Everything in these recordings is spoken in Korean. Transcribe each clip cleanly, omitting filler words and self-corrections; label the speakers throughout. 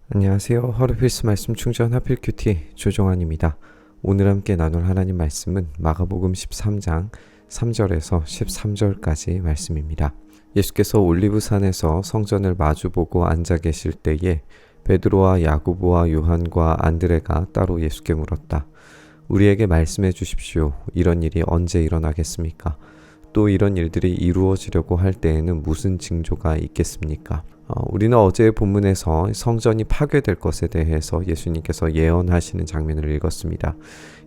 Speaker 1: 안녕하세요. 하루 필수 말씀 충전 하필 큐티 조정환입니다. 오늘 함께 나눌 하나님 말씀은 마가복음 13장 3절에서 13절까지 말씀입니다. 예수께서 올리브산에서 성전을 마주보고 앉아 계실 때에 베드로와 야고보와 요한과 안드레가 따로 예수께 물었다. 우리에게 말씀해 주십시오. 이런 일이 언제 일어나겠습니까? 또 이런 일들이 이루어지려고 할 때에는 무슨 징조가 있겠습니까? 우리는 어제의 본문에서 성전이 파괴될 것에 대해서 예수님께서 예언하시는 장면을 읽었습니다.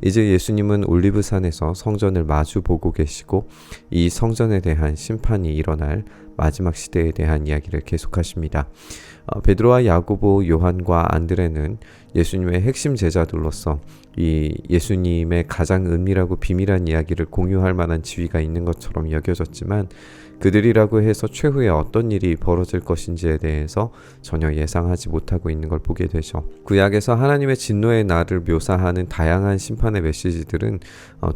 Speaker 1: 이제 예수님은 올리브산에서 성전을 마주 보고 계시고 이 성전에 대한 심판이 일어날 마지막 시대에 대한 이야기를 계속하십니다. 베드로와 야고보, 요한과 안드레는 예수님의 핵심 제자들로서 이 예수님의 가장 은밀하고 비밀한 이야기를 공유할 만한 지위가 있는 것처럼 여겨졌지만 그들이라고 해서 최후에 어떤 일이 벌어질 것인지에 대해서 전혀 예상하지 못하고 있는 걸 보게 되죠. 구약에서 하나님의 진노의 날을 묘사하는 다양한 심판의 메시지들은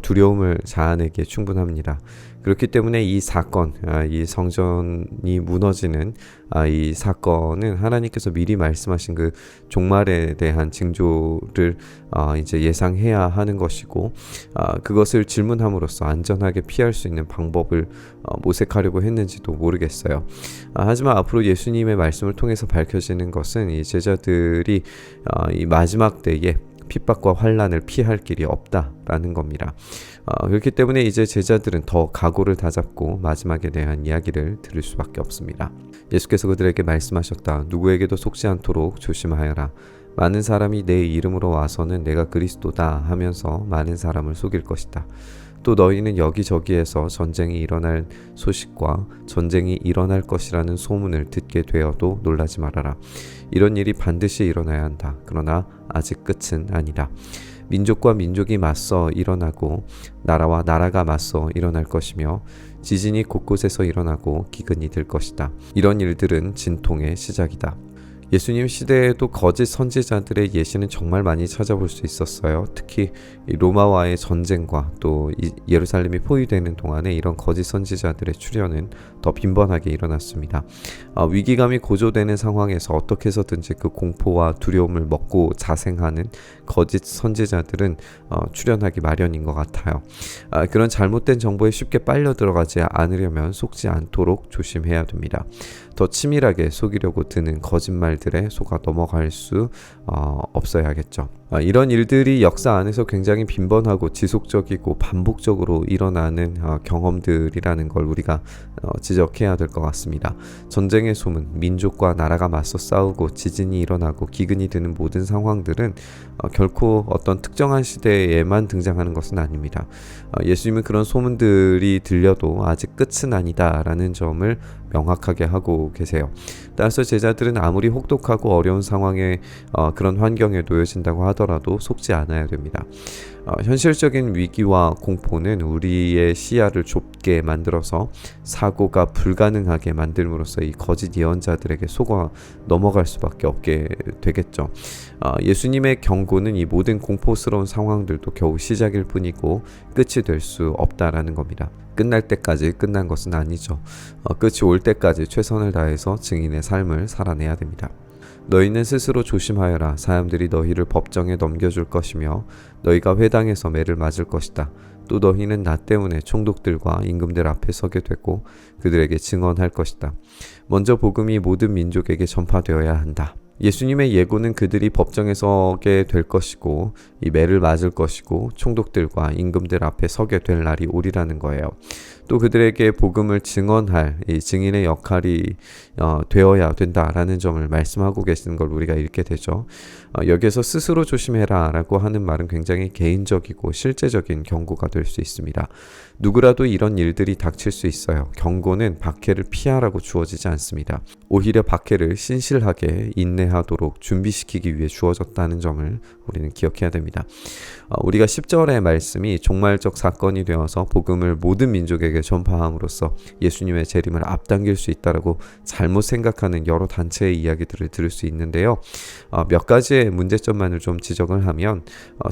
Speaker 1: 두려움을 자아내기에 충분합니다. 그렇기 때문에 이 사건, 이 성전이 무너지는 이 사건은 하나님께서 미리 말씀하신 그 종말에 대한 징조를 이제 예상해야 하는 것이고 그것을 질문함으로써 안전하게 피할 수 있는 방법을 모색하려고 했는지도 모르겠어요. 하지만 앞으로 예수님의 말씀을 통해서 밝혀지는 것은 이 제자들이 이 마지막 때에 핍박과 환난을 피할 길이 없다라는 겁니다. 그렇기 때문에 이제 제자들은 더 각오를 다잡고 마지막에 대한 이야기를 들을 수밖에 없습니다. 예수께서 그들에게 말씀하셨다. 누구에게도 속지 않도록 조심하여라. 많은 사람이 내 이름으로 와서는 내가 그리스도다 하면서 많은 사람을 속일 것이다. 또 너희는 여기저기에서 전쟁이 일어날 소식과 전쟁이 일어날 것이라는 소문을 듣게 되어도 놀라지 말아라. 이런 일이 반드시 일어나야 한다. 그러나 아직 끝은 아니다. 민족과 민족이 맞서 일어나고 나라와 나라가 맞서 일어날 것이며 지진이 곳곳에서 일어나고 기근이 들 것이다. 이런 일들은 진통의 시작이다. 예수님 시대에도 거짓 선지자들의 예시는 정말 많이 찾아볼 수 있었어요. 특히 로마와의 전쟁과 또 예루살렘이 포위되는 동안에 이런 거짓 선지자들의 출현은 더 빈번하게 일어났습니다. 위기감이 고조되는 상황에서 어떻게 해서든지 그 공포와 두려움을 먹고 자생하는 거짓 선지자들은 출현하기 마련인 것 같아요. 그런 잘못된 정보에 쉽게 빨려 들어가지 않으려면 속지 않도록 조심해야 됩니다. 더 치밀하게 속이려고 드는 거짓말들에 속아 넘어갈 수 없어야겠죠. 이런 일들이 역사 안에서 굉장히 빈번하고 지속적이고 반복적으로 일어나는 경험들이라는 걸 우리가 지적해야 될 것 같습니다. 전쟁의 소문, 민족과 나라가 맞서 싸우고 지진이 일어나고 기근이 드는 모든 상황들은 결코 어떤 특정한 시대에만 등장하는 것은 아닙니다. 예수님은 그런 소문들이 들려도 아직 끝은 아니다라는 점을 명확하게 하고 계세요. 따라서 제자들은 아무리 혹독하고 어려운 상황에 그런 환경에 놓여진다고 하더라도 속지 않아야 됩니다. 현실적인 위기와 공포는 우리의 시야를 좁게 만들어서 사고가 불가능하게 만들므로써 이 거짓 예언자들에게 속아 넘어갈 수밖에 없게 되겠죠. 예수님의 경고는 이 모든 공포스러운 상황들도 겨우 시작일 뿐이고 끝이 될 수 없다라는 겁니다. 끝날 때까지 끝난 것은 아니죠. 끝이 올 때까지 최선을 다해서 증인의 삶을 살아내야 됩니다. 너희는 스스로 조심하여라. 사람들이 너희를 법정에 넘겨줄 것이며 너희가 회당에서 매를 맞을 것이다. 또 너희는 나 때문에 총독들과 임금들 앞에 서게 되고 그들에게 증언할 것이다. 먼저 복음이 모든 민족에게 전파되어야 한다. 예수님의 예고는 그들이 법정에 서게 될 것이고 이 매를 맞을 것이고 총독들과 임금들 앞에 서게 될 날이 오리라는 거예요. 또 그들에게 복음을 증언할 이 증인의 역할이 되어야 된다라는 점을 말씀하고 계시는 걸 우리가 읽게 되죠. 여기에서 스스로 조심해라 라고 하는 말은 굉장히 개인적이고 실제적인 경고가 될 수 있습니다. 누구라도 이런 일들이 닥칠 수 있어요. 경고는 박해를 피하라고 주어지지 않습니다. 오히려 박해를 신실하게 인내하도록 준비시키기 위해 주어졌다는 점을 우리는 기억해야 됩니다. 우리가 10절의 말씀이 종말적 사건이 되어서 복음을 모든 민족에게 민족에게 전파함으로써 예수님의 재림을 앞당길 수 있다라고 잘못 생각하는 여러 단체의 이야기들을 들을 수 있는데요. 몇 가지의 문제점만을 좀 지적을 하면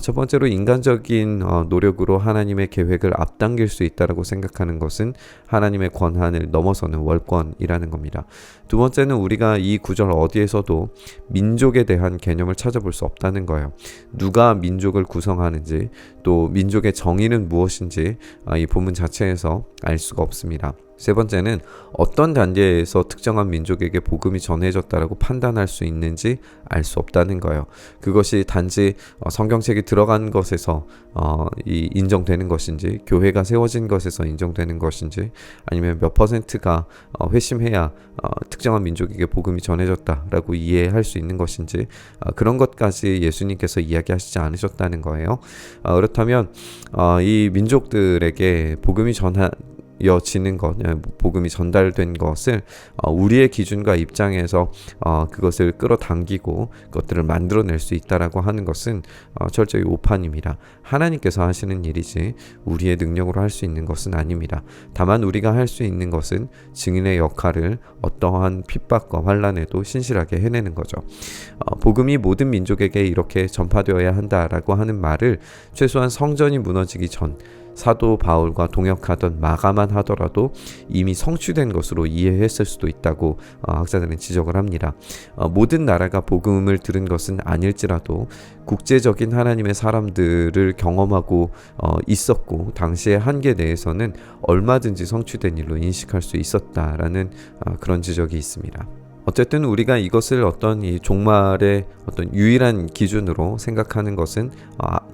Speaker 1: 첫 번째로 인간적인 노력으로 하나님의 계획을 앞당길 수 있다라고 생각하는 것은 하나님의 권한을 넘어서는 월권이라는 겁니다. 두 번째는 우리가 이 구절 어디에서도 민족에 대한 개념을 찾아볼 수 없다는 거예요. 누가 민족을 구성하는지 또 민족의 정의는 무엇인지 이 본문 자체에서 알 수가 없습니다. 세 번째는 어떤 단계에서 특정한 민족에게 복음이 전해졌다라고 판단할 수 있는지 알 수 없다는 거예요. 그것이 단지 성경책이 들어간 것에서 인정되는 것인지, 교회가 세워진 것에서 인정되는 것인지, 아니면 몇 퍼센트가 회심해야 특정한 민족에게 복음이 전해졌다라고 이해할 수 있는 것인지, 그런 것까지 예수님께서 이야기하시지 않으셨다는 거예요. 그렇다면 이 민족들에게 복음이 전하여지는 것, 복음이 전달된 것을 우리의 기준과 입장에서 그것을 끌어당기고 그것들을 만들어낼 수 있다라고 하는 것은 철저히 오판입니다. 하나님께서 하시는 일이지 우리의 능력으로 할 수 있는 것은 아닙니다. 다만 우리가 할 수 있는 것은 증인의 역할을 어떠한 핍박과 환난에도 신실하게 해내는 거죠. 복음이 모든 민족에게 이렇게 전파되어야 한다라고 하는 말을 최소한 성전이 무너지기 전 사도 바울과 동역하던 마가만 하더라도 이미 성취된 것으로 이해했을 수도 있다고 학자들은 지적을 합니다. 모든 나라가 복음을 들은 것은 아닐지라도 국제적인 하나님의 사람들을 경험하고 있었고 당시의 한계 내에서는 얼마든지 성취된 일로 인식할 수 있었다라는 그런 지적이 있습니다. 어쨌든 우리가 이것을 어떤 이 종말의 어떤 유일한 기준으로 생각하는 것은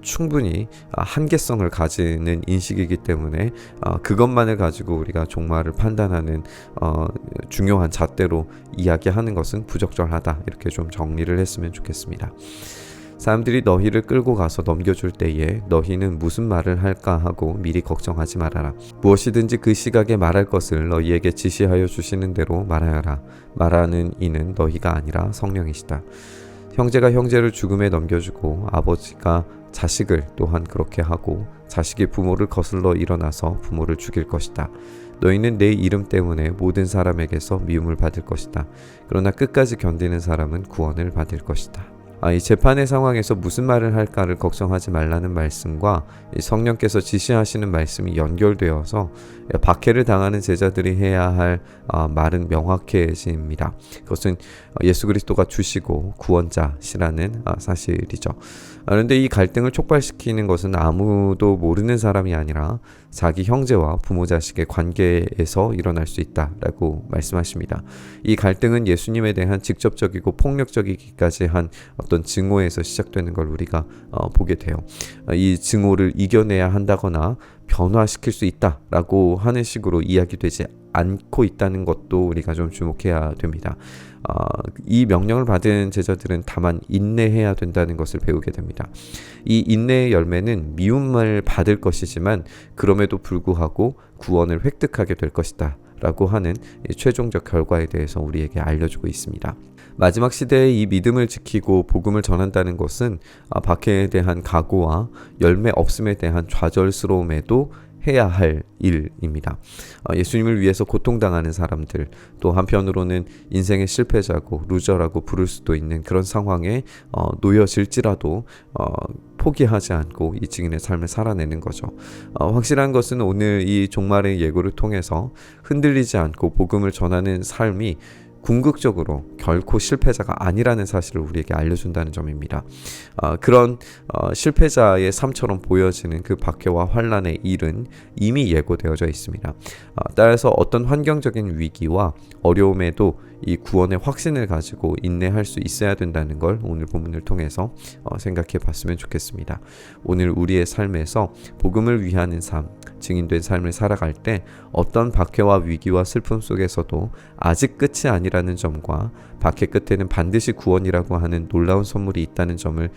Speaker 1: 충분히 한계성을 가지는 인식이기 때문에 그것만을 가지고 우리가 종말을 판단하는 중요한 잣대로 이야기하는 것은 부적절하다. 이렇게 좀 정리를 했으면 좋겠습니다. 사람들이 너희를 끌고 가서 넘겨줄 때에 너희는 무슨 말을 할까 하고 미리 걱정하지 말아라. 무엇이든지 그 시각에 말할 것을 너희에게 지시하여 주시는 대로 말하여라. 말하는 이는 너희가 아니라 성령이시다. 형제가 형제를 죽음에 넘겨주고 아버지가 자식을 또한 그렇게 하고 자식이 부모를 거슬러 일어나서 부모를 죽일 것이다. 너희는 내 이름 때문에 모든 사람에게서 미움을 받을 것이다. 그러나 끝까지 견디는 사람은 구원을 받을 것이다. 이 재판의 상황에서 무슨 말을 할까를 걱정하지 말라는 말씀과 이 성령께서 지시하시는 말씀이 연결되어서 박해를 당하는 제자들이 해야 할 말은 명확해집니다. 그것은 예수 그리스도가 주시고 구원자시라는 사실이죠. 그런데 이 갈등을 촉발시키는 것은 아무도 모르는 사람이 아니라 자기 형제와 부모 자식의 관계에서 일어날 수 있다라고 말씀하십니다. 이 갈등은 예수님에 대한 직접적이고 폭력적이기까지 한 어떤 증오에서 시작되는 걸 우리가 보게 돼요. 이 증오를 이겨내야 한다거나 변화시킬 수 있다라고 하는 식으로 이야기되지 않고 있다는 것도 우리가 좀 주목해야 됩니다. 이 명령을 받은 제자들은 다만 인내해야 된다는 것을 배우게 됩니다. 이 인내의 열매는 미움을 받을 것이지만 그럼에도 불구하고 구원을 획득하게 될 것이다 라고 하는 최종적 결과에 대해서 우리에게 알려주고 있습니다. 마지막 시대에 이 믿음을 지키고 복음을 전한다는 것은 박해에 대한 각오와 열매 없음에 대한 좌절스러움에도 해야 할 일입니다. 예수님을 위해서 고통당하는 사람들, 또 한편으로는 인생의 실패자고 루저라고 부를 수도 있는 그런 상황에 놓여질지라도 포기하지 않고 이 증인의 삶을 살아내는 거죠. 확실한 것은 오늘 이 종말의 예고를 통해서 흔들리지 않고 복음을 전하는 삶이 궁극적으로 결코 실패자가 아니라는 사실을 우리에게 알려준다는 점입니다. 그런 실패자의 삶처럼 보여지는 그 박해와 환난의 일은 이미 예고되어져 있습니다. 따라서 어떤 환경적인 위기와 어려움에도 이 구원의 확신을 가지고 인내할 수 있어야 된다는 걸 오늘 본문을 통해서 생각해 봤으면 좋겠습니다. 오늘 우리의 삶에서 복음을 위하는 삶, 증인된 삶을 살아갈 때 어떤 박해와 위기와 슬픔 속에서도 아직 끝이 아니라는 점과 박해 끝에는 반드시 구원이라고 하는 놀라운 선물이 있다는 점을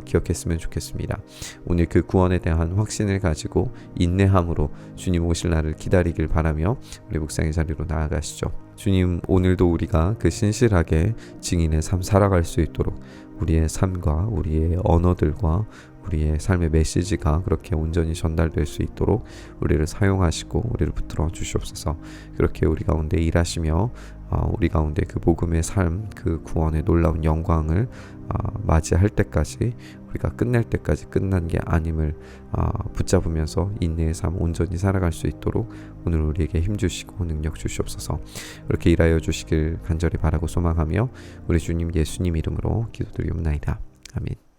Speaker 1: 기억했으면 좋겠습니다. 오늘 그 구원에 대한 확신을 가지고 인내함으로 주님 오실 날을 기다리길 바라며 우리 묵상의 자리로 나아가시죠. 주님, 오늘도 우리가 그 신실하게 증인의 삶 살아갈 수 있도록 우리의 삶과 우리의 언어들과 우리의 삶의 메시지가 그렇게 온전히 전달될 수 있도록 우리를 사용하시고 우리를 붙들어 주시옵소서. 그렇게 우리 가운데 일하시며 우리 가운데 그 복음의 삶, 그 구원의 놀라운 영광을 맞이할 때까지, 우리가 끝낼 때까지 끝난 게 아님을 붙잡으면서 인내의 삶 온전히 살아갈 수 있도록 오늘 우리에게 힘주시고 능력 주시옵소서. 그렇게 일하여 주시길 간절히 바라고 소망하며 우리 주님 예수님 이름으로 기도드리옵나이다. 아멘.